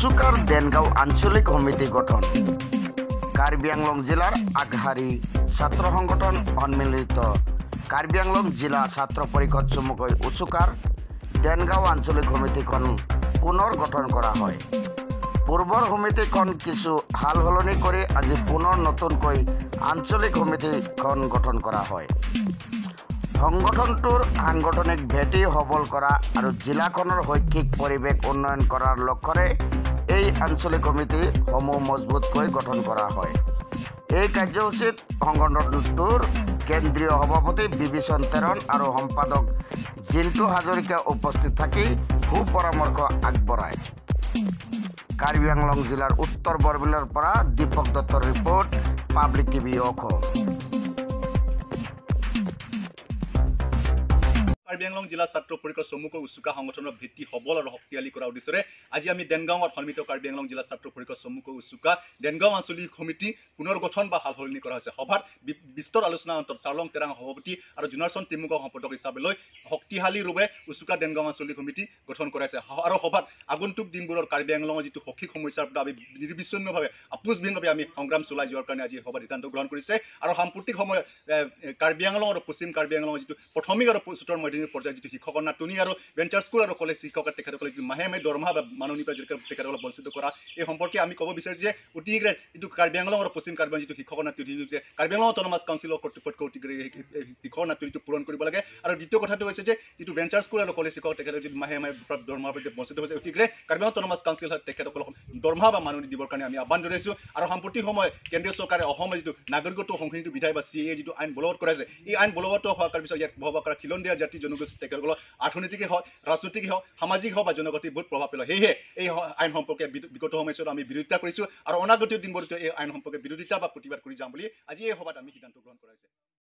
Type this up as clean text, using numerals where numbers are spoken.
উসুকাৰ দেনগাঁও আঞ্চলিক সমিতি গঠন। কাৰ্বি আংলং জিলাৰ আগশাৰী ছাত্ৰ সংগঠন সন্মিলিত কাৰ্বি আংলং জিলা ছাত্ৰ পৰিষদ চমুকৈ উসুকাৰ দেনগাঁও আঞ্চলিক সমিতিখন পুনৰ গঠন কৰা হয়। পূৰ্বৰ সমিতিখন কিছু হাল সলনি কৰি আজি পুনৰ নতুনকৈ আঞ্চলিক সমিতিখন গঠন কৰা হয়। সংগঠনটোৰ সাংগঠনিক ভেটি সবল কৰা আৰু জিলাখনৰ শৈক্ষিক পৰিৱেশ উন্নয়ন কৰাৰ লক্ষ্যৰে এই আঞ্চলিক সমিতিসমূহ মজবুতকৈ গঠন কৰা হয়। এই কাৰ্যসূচীত সংগঠনটোৰ কেন্দ্ৰীয় সভাপতি বিভীষণ তেৰণ আৰু সম্পাদক জিন্তু হাজৰিকা উপস্থিত থাকি সুপৰামৰ্শ আগবঢ়ায়। কাৰ্বি আংলং জিলাৰ উত্তৰ বৰবিলৰ পৰা দীপক দত্তৰ report, public TV Assam. Karbi Anglong জিলা ছাত্ৰ পৰিষদ চমুকৈ উচুকা সংগঠনৰ ভিত্তি সবল আৰু শক্তিশালী কৰাৰ উদ্দেশ্যৰে আজি আমি দেনগাঁৱত সন্মিলিত কাৰ্বি আংলং জিলা ছাত্ৰ পৰিষদ চমুকৈ উচুকা দেনগাঁও আঞ্চলিক সমিতি পুনৰ গঠন বা সাল সলনি কৰা হৈছে। সভাত বিস্তৰ আলোচনা অন্তত চাওলং তেৰাং সভাপতি আৰু জুনাৰচন তিমুকক সম্পাদক হিচাপে লৈ শক্তিশালী ৰূপে উচুকা দেনগাঁও আঞ্চলিক সমিতি গঠন কৰাইছে। আৰু সভাত আগন্তুক দিনবোৰৰ কাৰ্বি আংলঙৰ যিটো শৈক্ষিক সমস্যাৰ পৰা আমি নিৰ্বিচ্ছিন্নভাৱে আপোচবিহীনভাৱে আমি সংগ্ৰাম চলাই যোৱাৰ কাৰণে আজি সভাত সিদ্ধান্ত গ্ৰহণ কৰিছে। আৰু সাম্প্ৰতিক সময়ত কাৰ্বি আংলং আৰু পশ্চিম কাৰ্বি আংলঙৰ যিটো প্ৰাথমিক আৰু উচ্চতৰ মাধ্যমিক পৰ্যায়ৰ যিটো শিক্ষকৰ নাটনি আৰু ভেঞ্চাৰ স্কুল আৰু কলেজ শিক্ষক তেখেতসকলে যিটো মাহে দৰমহা বা মাননি পাই যিটো তেখেতসকলক বঞ্চিত কৰা, এই সম্পৰ্কে আমি ক'ব বিচাৰিছোঁ যে অতি শীঘ্ৰে যিটো কাৰ্বি আংলং আৰু পশ্চিম কাৰ্বি আংলং যিটো শিক্ষকৰ নাটনি যে কাৰ্বি আংলং অট'নমাছ কাউন্সিলৰ কৰ্তৃপক্ষ অতি শীঘ্ৰে শিক্ষকৰ নাটনিটো পূৰণ কৰিব লাগে। আৰু দ্বিতীয় কথাটো হৈছে যে যিটো ভেঞ্চাৰ স্কুল আৰু কলেজ শিক্ষক তেখেতে যিটো মাহে দৰমহা পাই বঞ্চিত হৈছে, অতি শীঘ্ৰে কাৰ্বি আংলং অট'নমাছ কাউন্সিল তেখেতসকলক দৰমহা বা মাননি দিবৰ কাৰণে আমি আহ্বান জনাইছোঁ। আৰু সাম্প্ৰতিক সময়ত কেন্দ্ৰীয় চৰকাৰে অসমৰ যিটো নাগৰিকত্ব সংশোধনী বিধায় বা CAA যিটো আইন বলবৎ কৰাইছে, এই আইন বলবৎ হোৱাৰ পিছত ইয়াত বসবাস কৰা খিলঞ্জীয়া জাতি জনগোষ্ঠী তেখেতসকলক অৰ্থনৈতিক হওক, ৰাজনৈতিক হওক, সামাজিক হওক বা জনগতিক বহুত প্ৰভাৱ পেলায়। সেয়েহে এই আইন সম্পৰ্কে বিগত সময়ছোৱাত আমি বিৰোধিতা কৰিছোঁ আৰু অনাগত দিনবোৰত এই আইন সম্পৰ্কে বিৰোধিতা বা প্ৰতিবাদ কৰি যাম বুলি আজি এই সভাত আমি সিদ্ধান্ত গ্ৰহণ কৰাইছে।